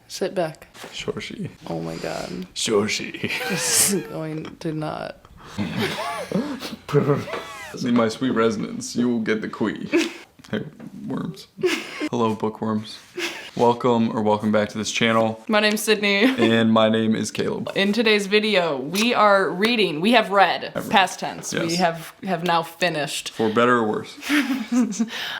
Sit back. Shorshi. Oh my god. Shorshi. This is going to not. In my sweet resonance, you will get the quee. Hey, worms. Hello, bookworms. Welcome back to this channel. My name's Sydney. And my name is Caleb. In today's video, we are reading. We have read, past tense. Yes. We have now finished. For better or worse.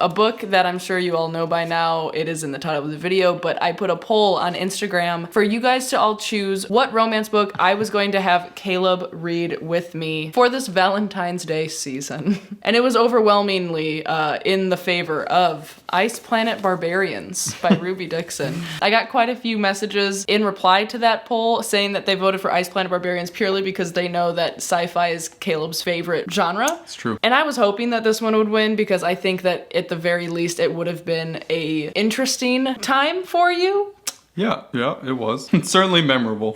A book that I'm sure you all know by now. It is in the title of the video, but I put a poll on Instagram for you guys to all choose what romance book I was going to have Caleb read with me for this Valentine's Day season. And it was overwhelmingly in the favor of Ice Planet Barbarians by Ruby Dixon. I got quite a few messages in reply to that poll saying that they voted for Ice Planet Barbarians purely because they know that sci-fi is Caleb's favorite genre. It's true. And I was hoping that this one would win because I think that at the very least it would have been a interesting time for you. Yeah, it was. It's certainly memorable.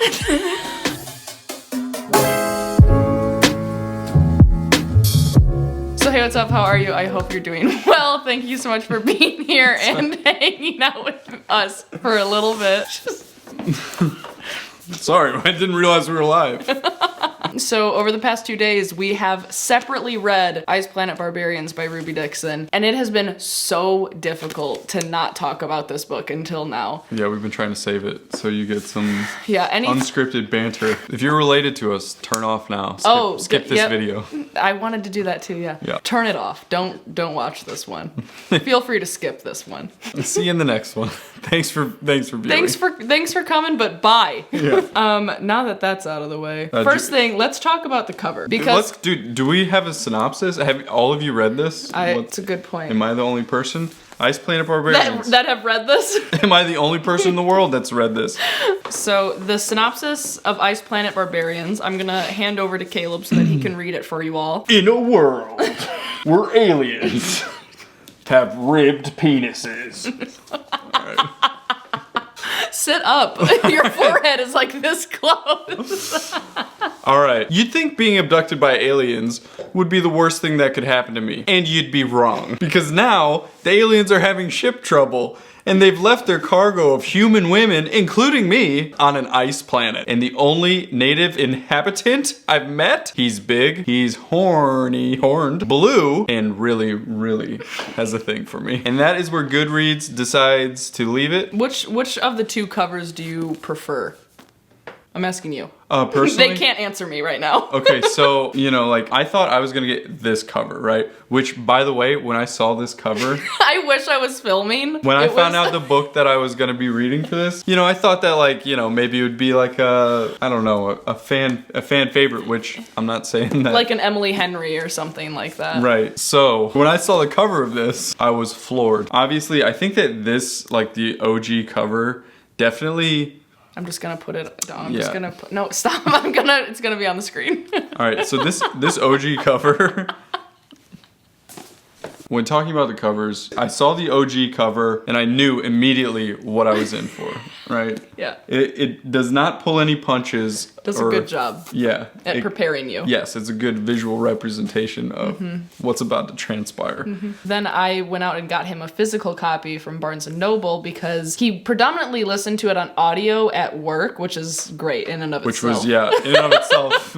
So hey, what's up? How are you? I hope you're doing well. Thank you so much for being here and hanging out with us for a little bit. Sorry, I didn't realize we were live. So over the past 2 days, we have separately read Ice Planet Barbarians by Ruby Dixon, and it has been so difficult to not talk about this book until now. Yeah, we've been trying to save it so you get some unscripted banter. If you're related to us, turn off now. Skip this video. I wanted to do that too, yeah. Turn it off. Don't watch this one. Feel free to skip this one. See you in the next one. Thanks for viewing. Thanks for coming, but bye. Yeah. Now that that's out of the way. First thing, let's talk about the cover. Because do we have a synopsis? Have all of you read this? It's a good point. Am I the only person? Ice Planet Barbarians. That have read this? Am I the only person in the world that's read this? So the synopsis of Ice Planet Barbarians, I'm gonna hand over to Caleb so that he can read it for you all. In a world where aliens have ribbed penises. All right. Sit up. Your forehead is like this close. All right. You'd think being abducted by aliens would be the worst thing that could happen to me. And you'd be wrong. Because now, the aliens are having ship trouble. And they've left their cargo of human women, including me, on an ice planet. And the only native inhabitant I've met, he's big, he's horned, blue, and really, really has a thing for me. And that is where Goodreads decides to leave it. Which of the two covers do you prefer? I'm asking you. Personally? They can't answer me right now. Okay, so, I thought I was gonna get this cover, right? Which, by the way, when I saw this cover... I wish I was filming. When I found out the book that I was gonna be reading for this, I thought that, maybe it would be like a fan favorite, which I'm not saying that. Like an Emily Henry or something like that. Right, so, when I saw the cover of this, I was floored. Obviously, I think that this, the OG cover, definitely... I'm just gonna put it down. No, stop. It's gonna be on the screen. All right, so this OG cover, when talking about the covers, I saw the OG cover and I knew immediately what I was in for, right? Yeah. It does not pull any punches. Does a good job. Yeah. At preparing you. Yes, it's a good visual representation of what's about to transpire. Then I went out and got him a physical copy from Barnes & Noble because he predominantly listened to it on audio at work, which is great in and of itself. Which was, in and of itself.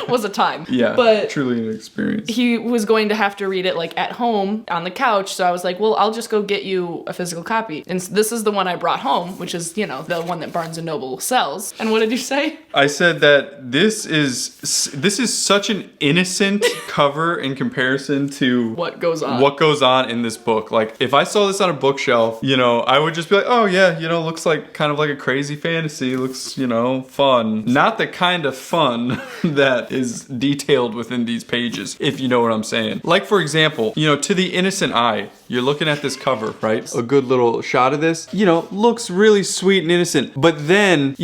Was a time. Yeah, but truly an experience. He was going to have to read it at home on the couch, so I was like, well, I'll just go get you a physical copy. And this is the one I brought home, which is, the one that Barnes & Noble sells. And what did you say? I said that this is such an innocent cover in comparison to what goes on in this book. If I saw this on a bookshelf, I would just be like, oh yeah, looks like kind of like a crazy fantasy, looks, fun. Not the kind of fun that is detailed within these pages, if you know what I'm saying. For example, to the innocent eye, you're looking at this cover, right? A good little shot of this, looks really sweet and innocent. But then,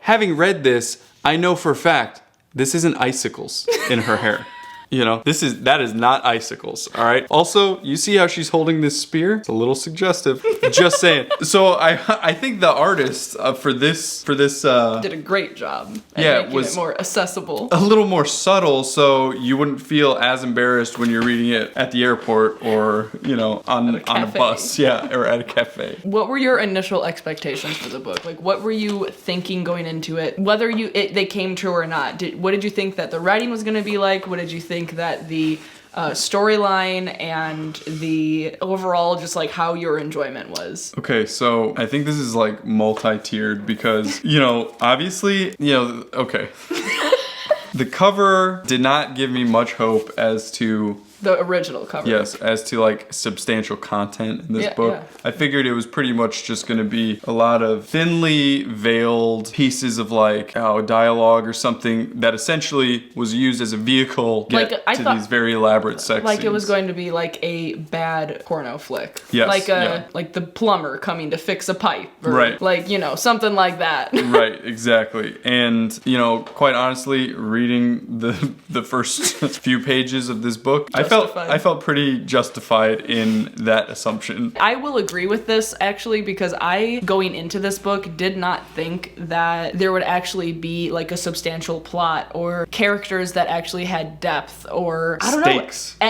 having read this, I know for a fact this isn't icicles in her hair. You know, that is not icicles, all right? Also, you see how she's holding this spear? It's a little suggestive. Just saying. So I think the artist for this did a great job at making it more accessible. A little more subtle, so you wouldn't feel as embarrassed when you're reading it at the airport or, you know, on a bus, or at a cafe. What were your initial expectations for the book? Like, what were you thinking going into it? Whether they came true or not. What did you think that the writing was going to be like? What did you think that the storyline and the overall just like how your enjoyment was? Okay, so I think this is like multi-tiered because, you know, obviously, you know, okay. The cover did not give me much hope as to the original cover. Yes, as to like substantial content in this book. Yeah. I figured it was pretty much just going to be a lot of thinly veiled pieces of like dialogue or something that essentially was used as a vehicle to these very elaborate sex scenes. It was going to be like a bad porno flick. Yes. Like the plumber coming to fix a pipe. Or right. Like, you know, something like that. Right, exactly. And, you know, quite honestly, reading the first few pages of this book, I felt pretty justified in that assumption. I will agree with this actually because going into this book, did not think that there would actually be like a substantial plot or characters that actually had depth or I don't know,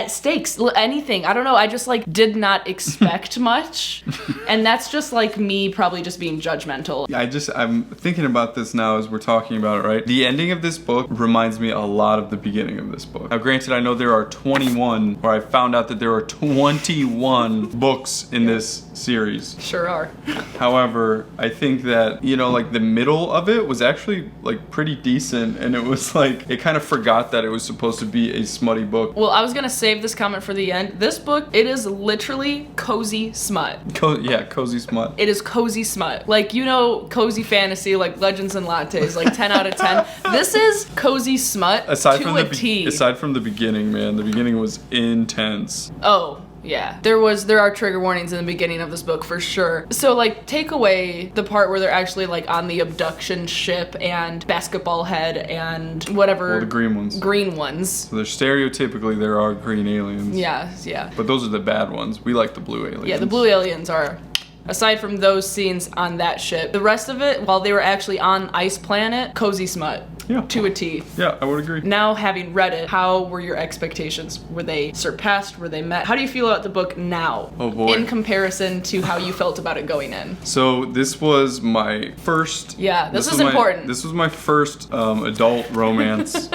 stakes, anything. I don't know. I just like did not expect much, and that's just like me probably just being judgmental. I'm thinking about this now as we're talking about it. Right, the ending of this book reminds me a lot of the beginning of this book. Now, granted, I know there are 21. Or I found out that there are 21 books in this series. Sure are. However, I think that, you know, like the middle of it was actually like pretty decent, and it was like, it kind of forgot that it was supposed to be a smutty book. Well, I was gonna save this comment for the end. This book, it is literally cozy smut. Cozy smut. It is cozy smut. Like, you know, cozy fantasy, like Legends and Lattes, like 10 out of 10. This is cozy smut to a T. Aside from the beginning, man, the beginning was intense. Oh, yeah. There are trigger warnings in the beginning of this book for sure. So like take away the part where they're actually like on the abduction ship and basketball head and whatever. Well, the green ones. Green ones. So stereotypically there are green aliens. Yeah. But those are the bad ones. We like the blue aliens. Yeah, the blue aliens are. Aside from those scenes on that ship, the rest of it, while they were actually on Ice Planet, cozy smut. Yeah. To a T. Yeah, I would agree. Now, having read it, how were your expectations? Were they surpassed? Were they met? How do you feel about the book now? Oh boy. In comparison to how you felt about it going in? So this was my first... Yeah, this is important. This was my first adult romance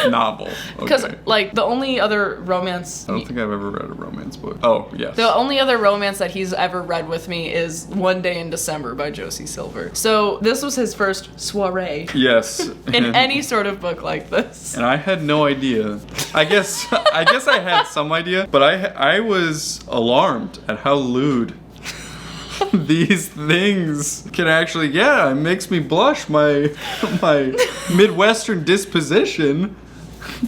novel. Because, like, the only other romance... I don't think I've ever read a romance book. Oh, yes. The only other romance that he's ever read with me is One Day in December by Josie Silver. So this was his first soiree. Yes. In any sort of book like this. And I had no idea. I guess I had some idea, but I was alarmed at how lewd these things can actually, it makes me blush. My Midwestern disposition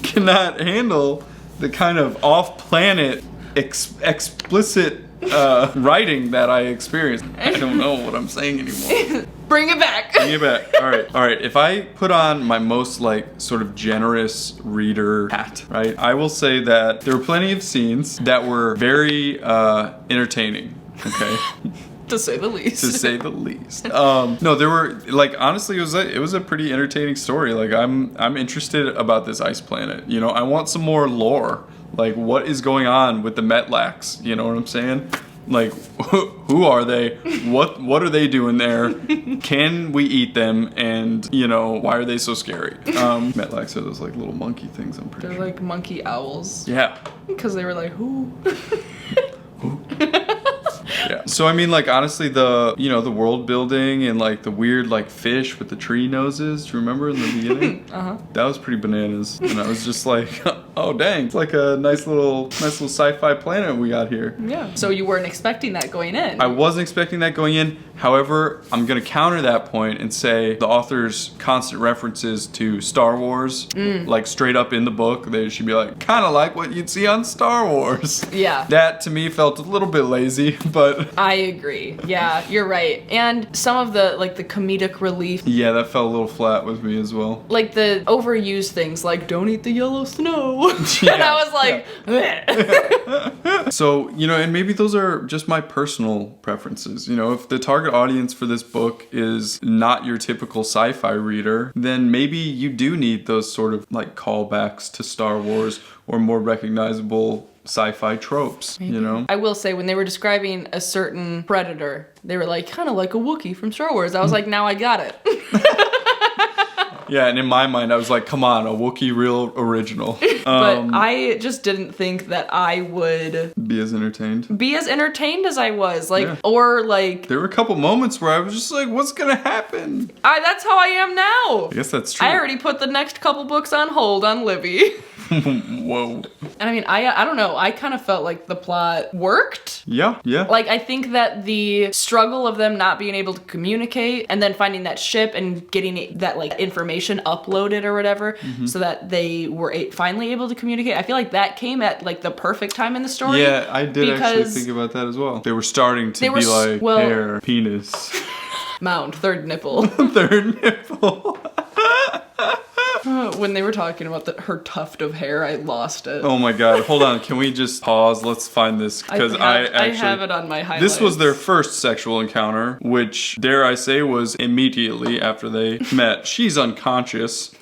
cannot handle the kind of off-planet explicit writing that I experienced. I don't know what I'm saying anymore. Bring it back. Bring it back. All right. If I put on my most like sort of generous reader hat, right, I will say that there were plenty of scenes that were very entertaining. Okay. To say the least. No, there were like honestly, it was a pretty entertaining story. Like I'm interested about this ice planet. You know, I want some more lore. Like, what is going on with the Metlax? You know what I'm saying? Like, who are they? What are they doing there? Can we eat them? And, you know, why are they so scary? Metlax are those, like, little monkey things, I'm pretty sure. They're like monkey owls. Yeah. Because they were like, who? Who? Yeah. So I mean, like honestly, the world building and like the weird like fish with the tree noses. Do you remember in the beginning? That was pretty bananas, and I was just like, oh dang, it's like a nice little sci-fi planet we got here. Yeah. So you weren't expecting that going in? I wasn't expecting that going in. However, I'm gonna counter that point and say the author's constant references to Star Wars, like straight up in the book, they should be like, kind of like what you'd see on Star Wars. Yeah. That to me felt a little bit lazy, but I agree. Yeah, you're right. And some of the comedic relief. Yeah, that felt a little flat with me as well. Like the overused things like don't eat the yellow snow. And I was like, "Bleh." So, you know, and maybe those are just my personal preferences. You know, if the target audience for this book is not your typical sci-fi reader, then maybe you do need those sort of like callbacks to Star Wars or more recognizable sci-fi tropes, you know? I will say, when they were describing a certain predator, they were like, kind of like a Wookiee from Star Wars. I was like, now I got it. Yeah, and in my mind, I was like, come on, a Wookiee real original. But I just didn't think that I would be as entertained as I was. Like, Yeah. or like, There were a couple moments where I was just like, what's gonna happen? that's how I am now. I guess that's true. I already put the next couple books on hold on Libby. Whoa. And I mean, I don't know. I kind of felt like the plot worked. Yeah. Like, I think that the struggle of them not being able to communicate and then finding that ship and getting that, like, information uploaded or whatever so that they were finally able to communicate, I feel like that came at, like, the perfect time in the story. Yeah, I did actually think about that as well. They were starting to be like, hair, penis. Mound, third nipple. Third nipple. When they were talking about her tuft of hair, I lost it. Oh my god, hold on, can we just pause? Let's find this, because I have it on my highlights. This was their first sexual encounter, which, dare I say, was immediately after they met. She's unconscious.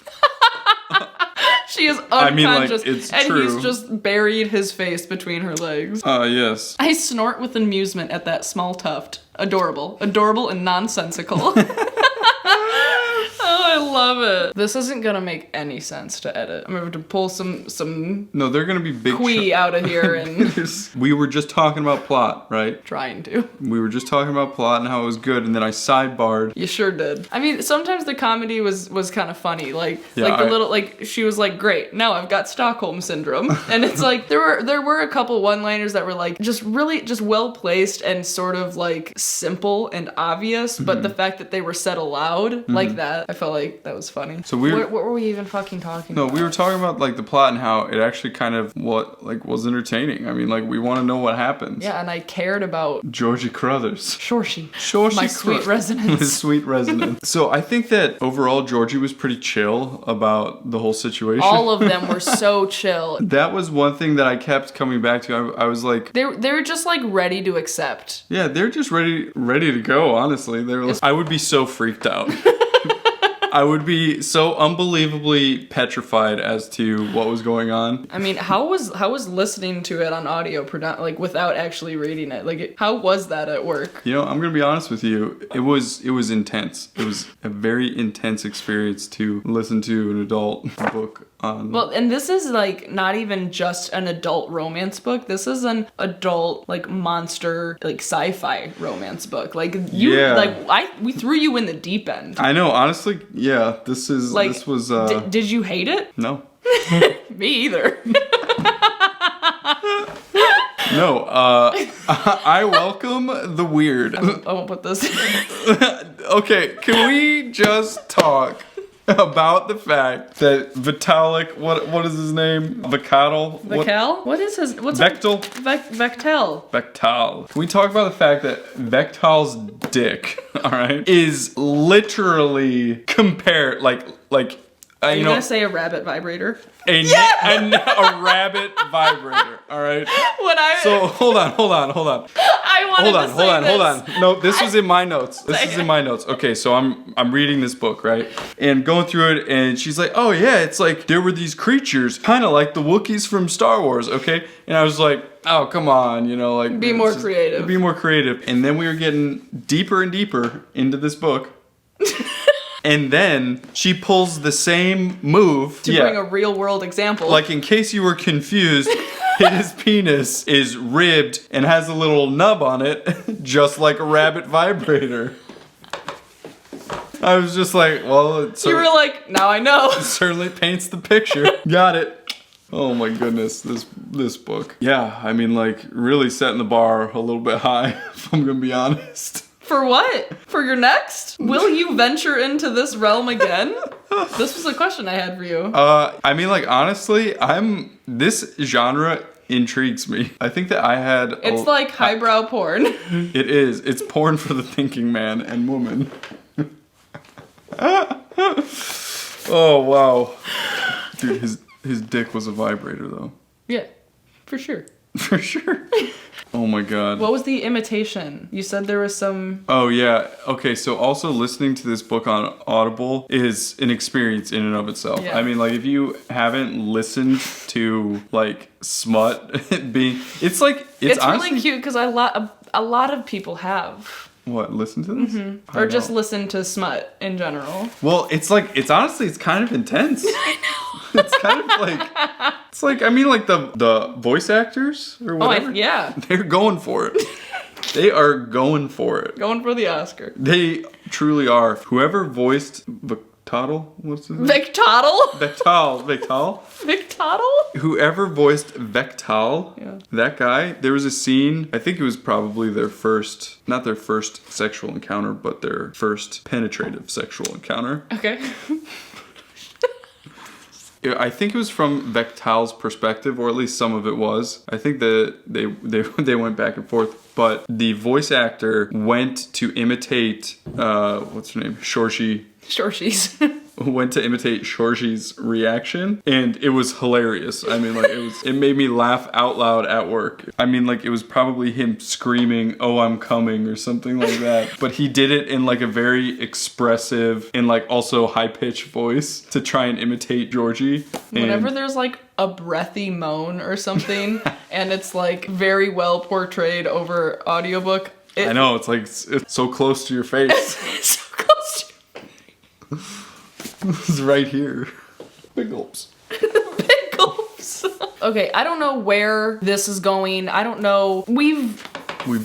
She is unconscious, I mean, like, it's and true. he's just buried his face between her legs. Yes. I snort with amusement at that small tuft. Adorable. Adorable and nonsensical. Oh, I love it. This isn't gonna make any sense to edit. I'm gonna have to pull some No, they're gonna be big quee out of here and We were just talking about plot, right? trying to. We were just talking about plot and how it was good, and then I sidebarred. You sure did. I mean, sometimes the comedy was kind of funny. Like, she was like, great, now I've got Stockholm syndrome. And it's like, there were a couple one-liners that were like, just really, just well-placed and sort of like simple and obvious, but the fact that they were said aloud like that, I felt like that was funny. So what were we even fucking talking about? No, we were talking about like the plot and how it actually kind of was entertaining. I mean, like, we want to know what happens. Yeah, and I cared about Georgie Crothers. Shorshi. My sweet resonance. His sweet resonance. So I think that overall Georgie was pretty chill about the whole situation. All of them were so chill. That was one thing that I kept coming back to. I was like, they were just like ready to accept. yeah, they're just ready to go. Honestly, they were. I would be so freaked out. I would be so unbelievably petrified as to what was going on. I mean, how was listening to it on audio, like without actually reading it? Like, how was that at work? You know, I'm gonna be honest with you. It was intense. It was a very intense experience to listen to an adult book on. Well, and this is like not even just an adult romance book. This is an adult like monster like sci-fi romance book. Like we threw you in the deep end. I know, honestly. Yeah, this was. Did you hate it? No. Me either. No, I welcome the weird. I won't put this. Okay, can we just talk about the fact that Vitalik, what is his name? Vektal? What is his? What's Vektal? Vektal. Vektal. Can we talk about the fact that Vektal's dick, all right, is literally compared like. Are you gonna say a rabbit vibrator? A rabbit vibrator, all right? So hold on. I wanted to say Hold on. No, this was in my notes. Okay, so I'm reading this book, right? And going through it, and she's like, oh yeah, it's like there were these creatures, kind of like the Wookiees from Star Wars, okay? And I was like, oh, come on, you know, like... Be more creative. Be more creative. And then we were getting deeper and deeper into this book. And then she pulls the same move. To bring a real world example. Like, in case you were confused, his penis is ribbed and has a little nub on it, just like a rabbit vibrator. I was just like, well... You were like, now I know. It certainly paints the picture. Got it. Oh my goodness, this book. Yeah, I mean, like, really setting the bar a little bit high, if I'm gonna be honest. For what? For your next? Will you venture into this realm again? This was a question I had for you. I mean, like, honestly, this genre intrigues me. I think that I had... It's like highbrow porn. It is. It's porn for the thinking man and woman. Oh, wow. Dude, His dick was a vibrator, though. Yeah, for sure. For sure. Oh my god. What was the imitation? You said there was some... Oh yeah. Okay, so also listening to this book on Audible is an experience in and of itself. Yeah. I mean, like, if you haven't listened to, like, smut being... It's honestly, really cute because a lot of people have. What, listen to this? Mm-hmm. Or just listen to smut in general. Well, it's honestly, it's kind of intense. I know. It's kind of like, I mean, like the voice actors or whatever. Oh, yeah. They're going for it. They are going for it. Going for the Oscar. They truly are. Whoever voiced Vectottle, what's his name? Vectottle? Vectal. Vectottle? Whoever voiced Vectal, Yeah. that guy, there was a scene, I think it was probably not their first sexual encounter, but their first penetrative sexual encounter. Okay. I think it was from Vectal's perspective, or at least some of it was. I think that they went back and forth, but the voice actor went to imitate what's her name, Shorshies. went to imitate Shorshi's reaction, and it was hilarious. I mean, like, it made me laugh out loud at work. I mean, like, it was probably him screaming, "Oh, I'm coming," or something like that. But he did it in, like, a very expressive and, like, also high-pitched voice to try and imitate Georgie. Whenever there's, like, a breathy moan or something, and it's, like, very well portrayed over audiobook. I know, it's like, it's so close to your face. It's so close to It's right here. Big gulps. Big gulps. Okay, I don't know where this is going. I don't know. We've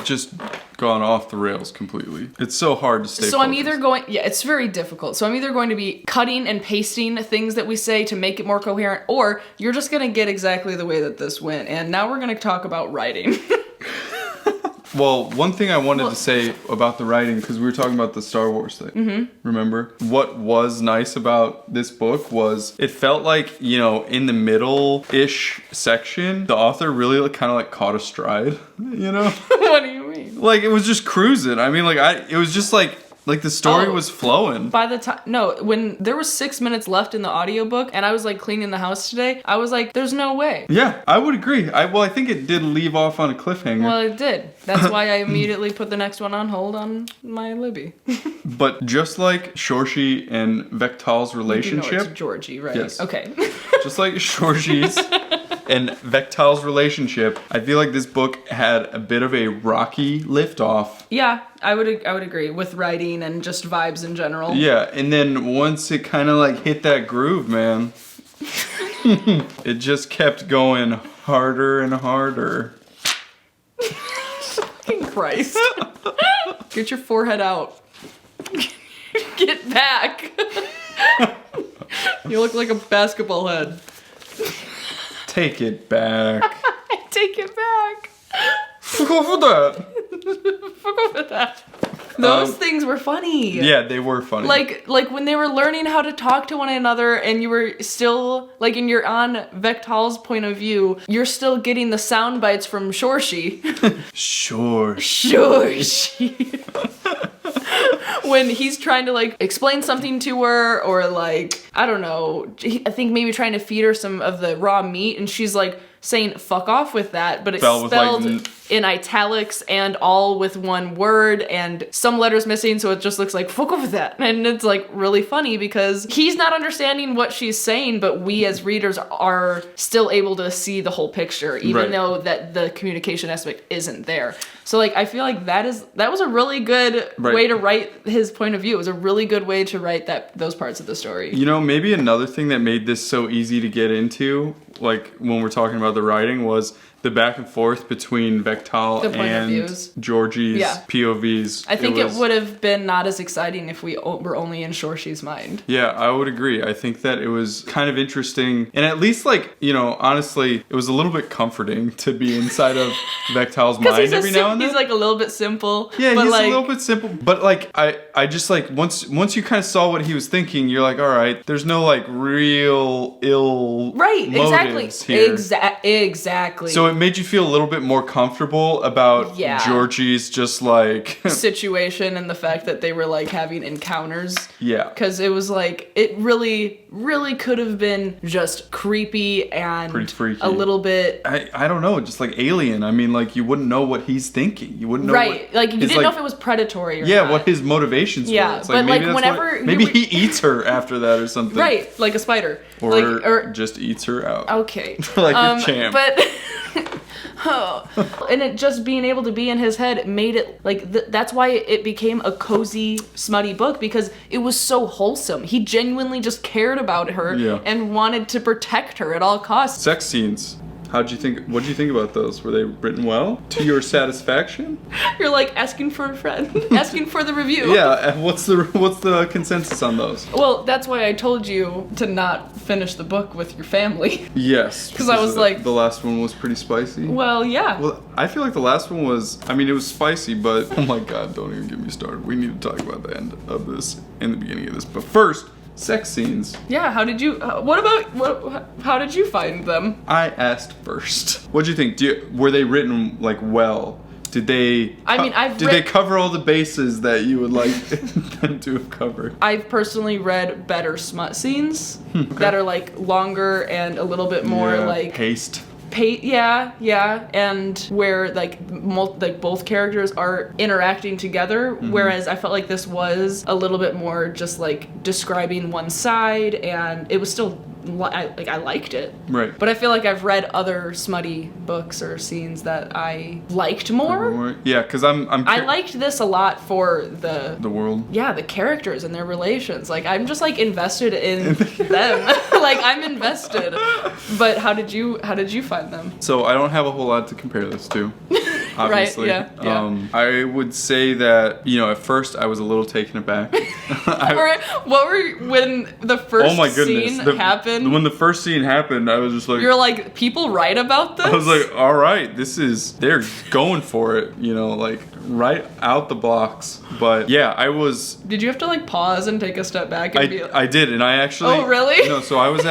just gone off the rails completely. It's so hard to stay So focused. I'm either going... Yeah, it's very difficult. So I'm either going to be cutting and pasting things that we say to make it more coherent, or you're just going to get exactly the way that this went. And now we're going to talk about writing. Well, one thing I wanted to say about the writing, because we were talking about the Star Wars thing, remember? What was nice about this book was it felt like, you know, in the middle-ish section, the author really kind of like caught a stride, you know? What do you mean? Like, it was just cruising. I mean, like, it was just like the story was flowing. By the time, no, when there was 6 minutes left in the audiobook and I was like cleaning the house today, I was like, there's no way. Yeah, I would agree. I think it did leave off on a cliffhanger. Well, it did. That's why I immediately put the next one on hold on my Libby. But just like Shorshi and Vectal's relationship. You know it's Georgie, right? Yes. Okay. Just like Shorshi's and Vectal's relationship, I feel like this book had a bit of a rocky liftoff. Yeah, I would agree with writing and just vibes in general. Yeah, and then once it kind of like hit that groove, man, it just kept going harder and harder. Fucking Christ. Get your forehead out. Get back. You look like a basketball head. Take it back. I take it back. Fuck off with that. Fuck off with that. Those things were funny. Yeah, they were funny. Like when they were learning how to talk to one another and you were still, like, and you're on Vectal's point of view, you're still getting the sound bites from Shorshi. Shorshi. When he's trying to, like, explain something to her, or, like, I don't know, I think maybe trying to feed her some of the raw meat, and she's, like, saying fuck off with that, but it's spelled in italics and all with one word and some letters missing, so it just looks like fuck off with that. And it's like really funny because he's not understanding what she's saying, but we as readers are still able to see the whole picture, even though that the communication aspect isn't there. So like I feel like that was a really good way to write his point of view. It was a really good way to write those parts of the story. You know, maybe another thing that made this so easy to get into, like when we're talking about the writing, was the back and forth between Vectal and Georgie's POVs. I think it would have been not as exciting if we were only in Shorshi's mind. Yeah, I would agree. I think that it was kind of interesting, and at least, like, you know, honestly, it was a little bit comforting to be inside of Vectal's mind every now and then. He's like a little bit simple. Yeah, but he's like, a little bit simple, but like I just like once you kind of saw what he was thinking, you're like, all right, there's no like real ill motives here. Exactly. So it made you feel a little bit more comfortable about Yeah. Georgie's just like situation and the fact that they were like having encounters. Yeah. Because it was like, it really, really could have been just creepy and Pretty freaky. a little bit. I don't know, just like alien. I mean, like you wouldn't know what he's thinking. You wouldn't know Right. Like you his, didn't know if it was predatory or yeah, not. what his motivations Yeah, were. It's but, maybe like, that's whenever you maybe were- he eats her after that or something. Right. Like a spider. Or just eats her out. Okay. Like a champ. But and it just being able to be in his head made it like that's why it became a cozy, smutty book, because it was so wholesome. He genuinely just cared about her and wanted to protect her at all costs. Sex scenes. What'd you think about those? Were they written well? To your satisfaction? You're like asking for a friend, asking for the review. Yeah, and what's the consensus on those? Well, that's why I told you to not finish the book with your family. Yes. Because I was like... The last one was pretty spicy. Well, yeah. Well, I feel like the last one was... I mean, it was spicy, but... Oh my god, don't even get me started. We need to talk about the end of this and the beginning of this. But first, sex scenes. Yeah, how did you... how did you find them? I asked first. What'd you think? Were they written, like, well? Did they... Did they cover all the bases that you would like them to have covered? I've personally read better smut scenes that are like longer and a little bit more like paced. Yeah, and where like both characters are interacting together. Whereas I felt like this was a little bit more just like describing one side, and it was still I liked it. Right. But I feel like I've read other smutty books or scenes that I liked more. Yeah, because I liked this a lot for the world. Yeah, the characters and their relations. Like I'm just like invested in them. Like I'm invested. But how did you find them? So I don't have a whole lot to compare this to. Obviously. Right, yeah. I would say that, at first I was a little taken aback. What were when the first scene happened? When the first scene happened, I was just like... You're like, people write about this? I was like, all right, they're going for it, like right out the blocks. But yeah, I was... Did you have to like pause and take a step back and be like... I did, and I actually... Oh, really? No, so I was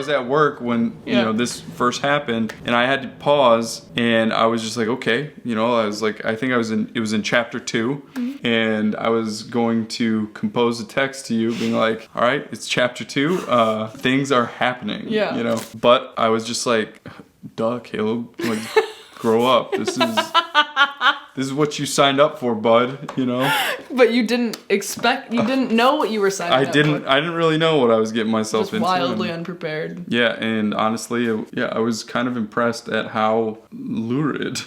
at work when, this first happened, and I had to pause, and I was just like, okay, I was like, I think it was in chapter 2, and I was going to compose a text to you being like, all right, it's chapter 2, things are happening, but I was just like, duh, Caleb, like, grow up, this is what you signed up for, bud, But you didn't know what you were signing up for. I didn't really know what I was getting myself into. Wildly unprepared. Yeah, and honestly, I was kind of impressed at how lurid.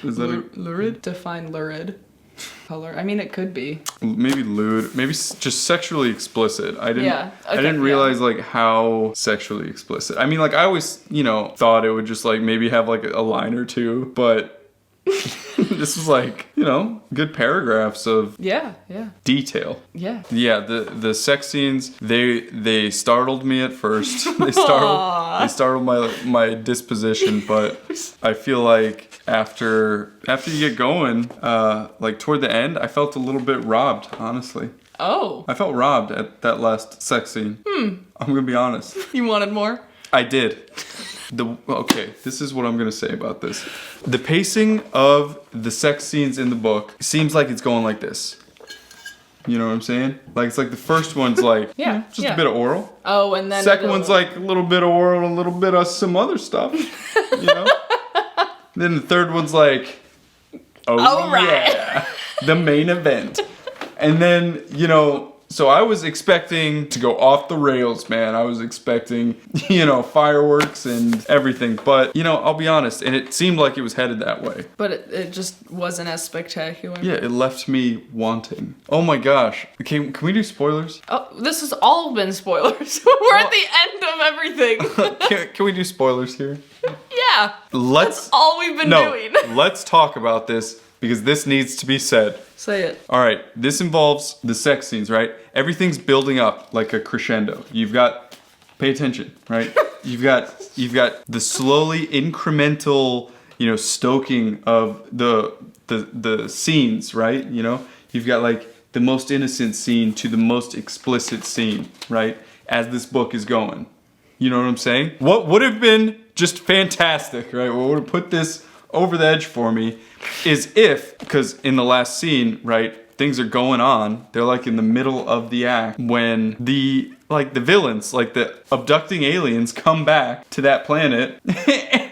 Is that lurid? Define lurid. Color. I mean, it could be. Maybe lewd. Maybe just sexually explicit. I didn't. Yeah. Okay, I didn't realize like how sexually explicit. I mean, like I always, thought it would just like maybe have like a line or two, but this was like, good paragraphs of detail. Yeah. Yeah, the sex scenes, they startled me at first. They startled my disposition, but I feel like after you get going, like toward the end, I felt a little bit robbed, honestly. Oh. I felt robbed at that last sex scene. I'm gonna be honest. You wanted more? I did. Okay, this is what I'm gonna say about this. The pacing of the sex scenes in the book seems like it's going like this. You know what I'm saying? Like it's like the first one's like just a bit of oral. Oh, and then second one's like a little bit of oral, a little bit of some other stuff. Then the third one's like, yeah, the main event. And then so I was expecting to go off the rails, man. I was expecting, fireworks and everything. But, I'll be honest, and it seemed like it was headed that way. But it just wasn't as spectacular. Yeah, it left me wanting. Oh my gosh. Can we do spoilers? Oh, this has all been spoilers. We're at the end of everything. Can we do spoilers here? Yeah. That's all we've been doing. Let's talk about this because this needs to be said. Say it. All right, this involves the sex scenes, right? Everything's building up like a crescendo. You've got, pay attention, right? You've got the slowly incremental, stoking of the scenes, right? You've got like the most innocent scene to the most explicit scene, right? As this book is going. You know what I'm saying? What would have been just fantastic, right? What would have put this over the edge for me is if, because in the last scene, right, things are going on. They're like in the middle of the act when the villains, like the abducting aliens come back to that planet.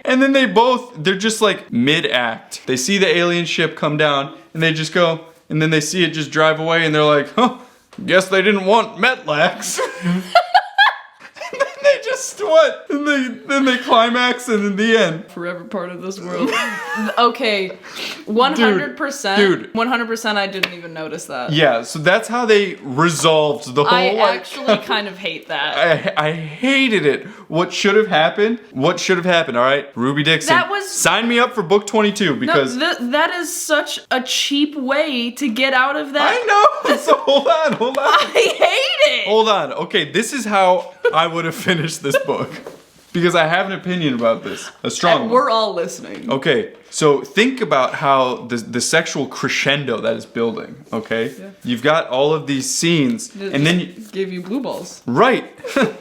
And then they're just like mid-act. They see the alien ship come down and they just go, and then they see it just drive away and they're like, huh, guess they didn't want Metlax. And then they just, what? And then they climax and in the end. Forever part of this world. Okay, 100%. Dude. 100% I didn't even notice that. Yeah, so that's how they resolved the whole, I actually kind of hate that. I hated it. What should have happened, all right? Ruby Dixon, That was- sign me up for book 22 because... No, that is such a cheap way to get out of that. I know, so hold on. I hate it. Hold on, okay, this is how I would have finished this book. Because I have an opinion about this, a strong one. We're all listening. Okay, so think about how the sexual crescendo that is building, okay? Yeah. You've got all of these scenes, and then... Gave you blue balls. Right.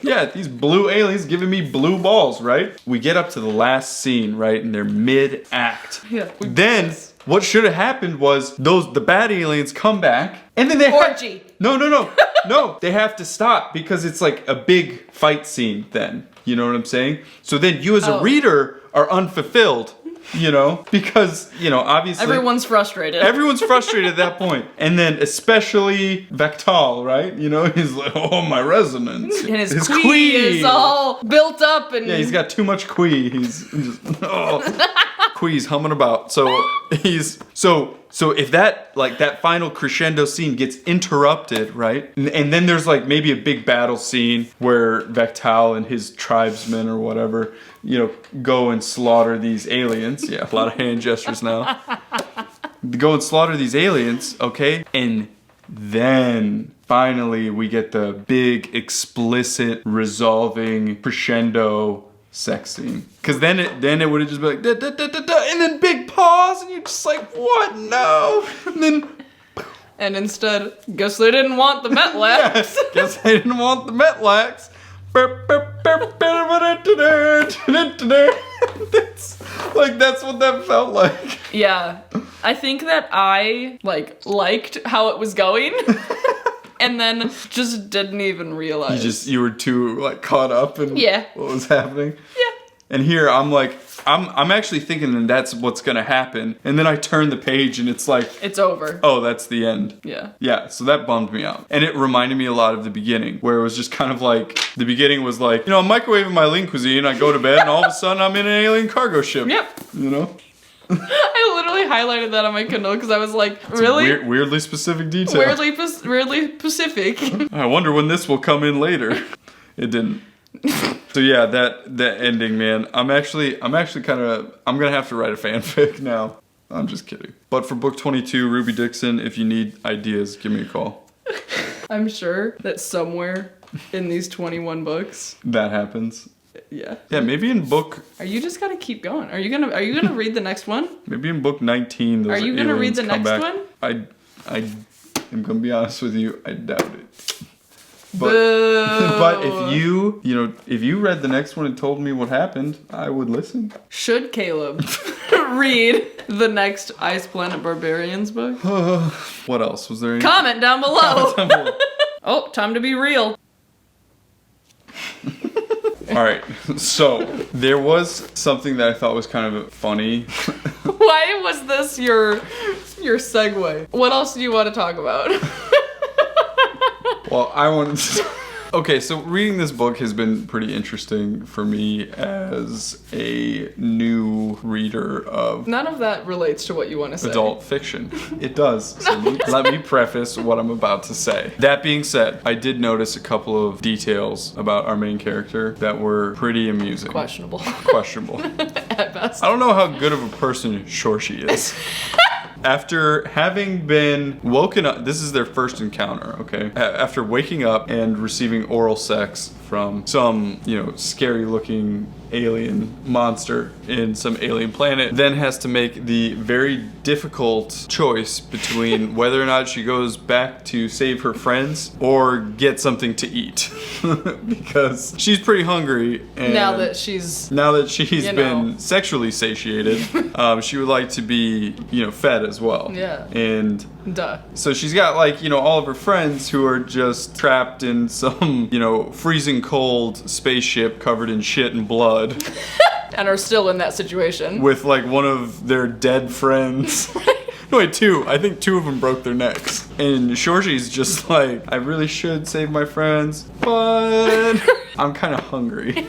Yeah, these blue aliens giving me blue balls, right? We get up to the last scene, right? And they're mid-act. Yeah. Then, what should have happened was the bad aliens come back, and then they Orgy. No. No, they have to stop because it's like a big fight scene then. You know what I'm saying? So then you as a reader are unfulfilled, you know? Because, you know, obviously... Everyone's frustrated. Everyone's frustrated at that point. And then especially Vectal, right? You know, he's like, oh, my resonance. And his quee is all built up and... Yeah, he's got too much quee. He's just, quee's humming about. So So if that final crescendo scene gets interrupted, right? And then there's like maybe a big battle scene where Vectal and his tribesmen or whatever, you know, go and slaughter these aliens. Yeah, a lot of hand gestures now. Go and slaughter these aliens, okay? And then finally we get the big explicit resolving crescendo sex scene. Cause then it would have just been like da, da, da, da, da, and then big pause and you're just like, what? No. And then instead, guess they didn't want the Metlax. guess they didn't want the Metlax. That's what that felt like. Yeah. I think that I liked how it was going. And then just didn't even realize. You were too caught up in what was happening. Yeah. And here I'm like, I'm actually thinking that that's what's gonna happen. And then I turn the page and it's like, it's over. Oh, that's the end. Yeah. Yeah, so that bummed me out. And it reminded me a lot of the beginning, where it was just kind of like, the beginning was like, you know, I'm microwaving my lean cuisine, I go to bed, and all of a sudden I'm in an alien cargo ship. Yep. You know? I literally highlighted that on my Kindle because I was like, really? Weirdly specific detail. Weirdly specific. I wonder when this will come in later. It didn't. So yeah, that ending, man. I'm gonna have to write a fanfic now. I'm just kidding. But for book 22, Ruby Dixon, if you need ideas, give me a call. I'm sure that somewhere in these 21 books that happens. Yeah. Yeah, maybe in book... Are you just gonna keep going? Are you gonna read the next one? Maybe in book 19 those Are you gonna read the next back. one? I am gonna be honest with you, I doubt it. But, Boo. but if you read the next one and told me what happened, I would listen. Should Caleb read the next Ice Planet Barbarians book? What else? Was there any... Comment down below. Oh, time to be real. Alright, so there was something that I thought was kind of funny. Why was this your segue? What else do you want to talk about? Well, I wanted to... Okay, so reading this book has been pretty interesting for me as a new reader of... None of that relates to what you want to say. Adult fiction. It does. So let me preface what I'm about to say. That being said, I did notice a couple of details about our main character that were pretty amusing. Questionable. At best. I don't know how good of a person Shorshi is. After having been woken up, this is their first encounter, okay? After waking up and receiving oral sex from some, scary looking alien monster in some alien planet, then has to make the very difficult choice between whether or not she goes back to save her friends or get something to eat. Because she's pretty hungry, and now that she's been sexually satiated, she would like to be, fed as well. Yeah. And so she's got all of her friends who are just trapped in some, freezing cold spaceship covered in shit and blood. And are still in that situation. With one of their dead friends. No, wait, two. I think two of them broke their necks. And Shorshi's just like, I really should save my friends, but I'm kind of hungry.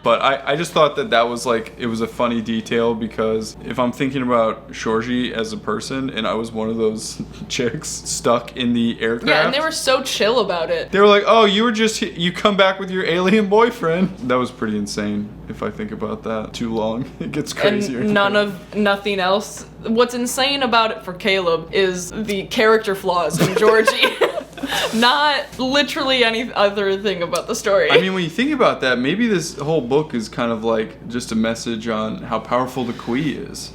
But I just thought that was it was a funny detail, because if I'm thinking about Shorji as a person and I was one of those chicks stuck in the aircraft. Yeah, and they were so chill about it. They were like, oh, you come back with your alien boyfriend. That was pretty insane if I think about that too long. It gets crazier. And nothing else. What's insane about it for Caleb is the character flaws in Georgie. Not literally any other thing about the story. I mean, when you think about that, maybe this whole book is kind of just a message on how powerful the Quee is.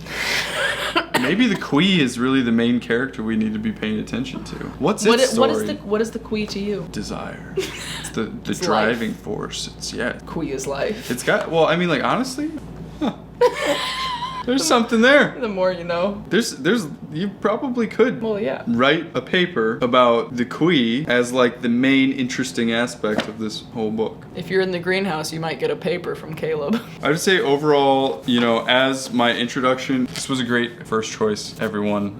Maybe the Quee is really the main character we need to be paying attention to. What's its story? What is the Quee to you? Desire. It's the driving force. Quee is life. It's got, honestly, there's something there. The more you know. You probably could write a paper about the Quee as the main interesting aspect of this whole book. If you're in the greenhouse, you might get a paper from Caleb. I would say overall, as my introduction, this was a great first choice, everyone.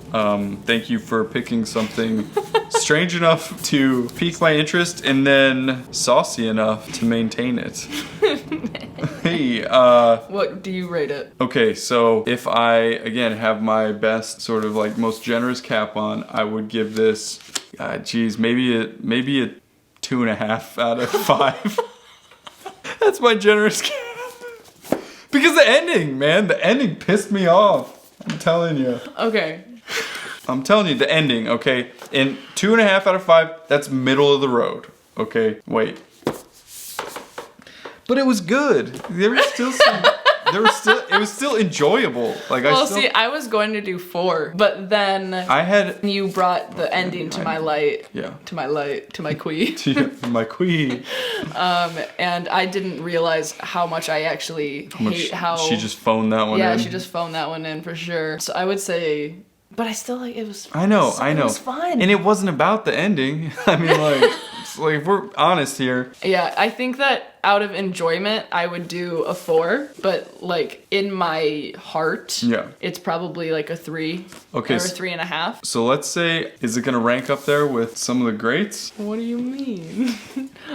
Thank you for picking something strange enough to pique my interest and then saucy enough to maintain it. Hey, what do you rate it? Okay, so if I, again, have my best sort of most generous cap on, I would give this, maybe a 2.5 out of 5. That's my generous cap. Because the ending pissed me off. I'm telling you. Okay. I'm telling you, the ending, okay? And 2.5 out of 5, that's middle of the road. Okay, wait. But it was good. There was still some. It was still enjoyable. I was going to do 4, but then you brought the ending to my light. Yeah. To my Quee. To my Quee. And I didn't realize how much I actually hate how she just phoned that one in. Yeah, she just phoned that one in for sure. So I would say, but I still it was. I know. It was fun. And it wasn't about the ending. I mean, if we're honest here. Yeah, I think that out of enjoyment, I would do a 4, but in my heart, it's probably a 3 or a 3.5. So let's say, is it gonna rank up there with some of the greats? What do you mean?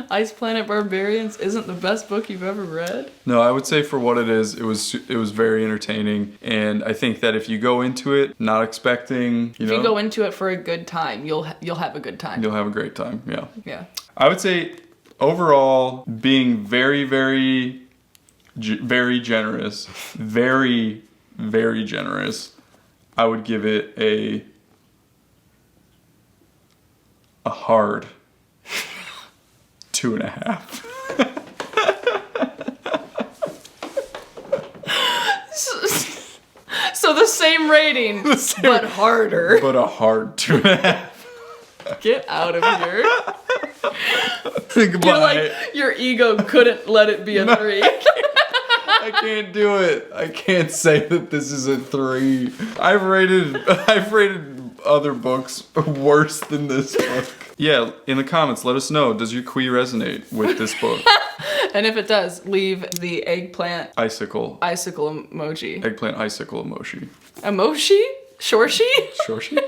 Ice Planet Barbarians isn't the best book you've ever read? No, I would say for what it is, it was very entertaining, and I think that if you go into it not expecting, if you go into it for a good time, you'll have a good time. You'll have a great time. Yeah. Yeah. I would say overall, being very, very, very generous, very, very generous, I would give it a hard 2.5. So the same rating, but harder. But a hard 2.5. Get out of here. Goodbye. Your ego couldn't let it be a 3. I can't do it. I can't say that this is a 3. I've rated other books worse than this book. Yeah, in the comments, let us know. Does your Quee resonate with this book? And if it does, leave the eggplant icicle emoji. Eggplant icicle emoji. Emoji? Shorshi? Shorshi?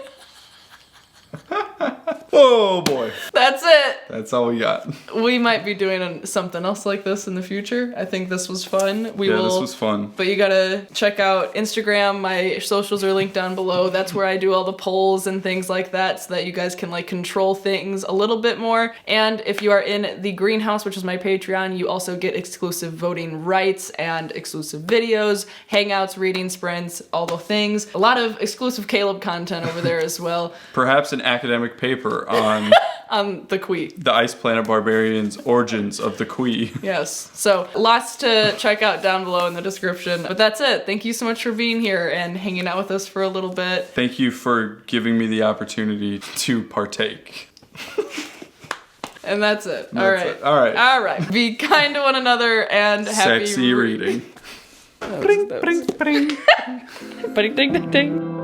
Oh boy. That's it. That's all we got. We might be doing something else like this in the future. I think this was fun. This was fun. But you gotta check out Instagram. My socials are linked down below. That's where I do all the polls and things like that so that you guys can control things a little bit more. And if you are in the greenhouse, which is my Patreon, you also get exclusive voting rights and exclusive videos, hangouts, reading sprints, all the things. A lot of exclusive Caleb content over there as well. Perhaps an academic paper on on the Quee. The Ice Planet Barbarians Origins of the Quee. Yes. So lots to check out down below in the description. But that's it. Thank you so much for being here and hanging out with us for a little bit. Thank you for giving me the opportunity to partake. And that's it. All right. Be kind to one another and happy Sexy reading. Bring, bring, bring. Bring, ding, ding, ding.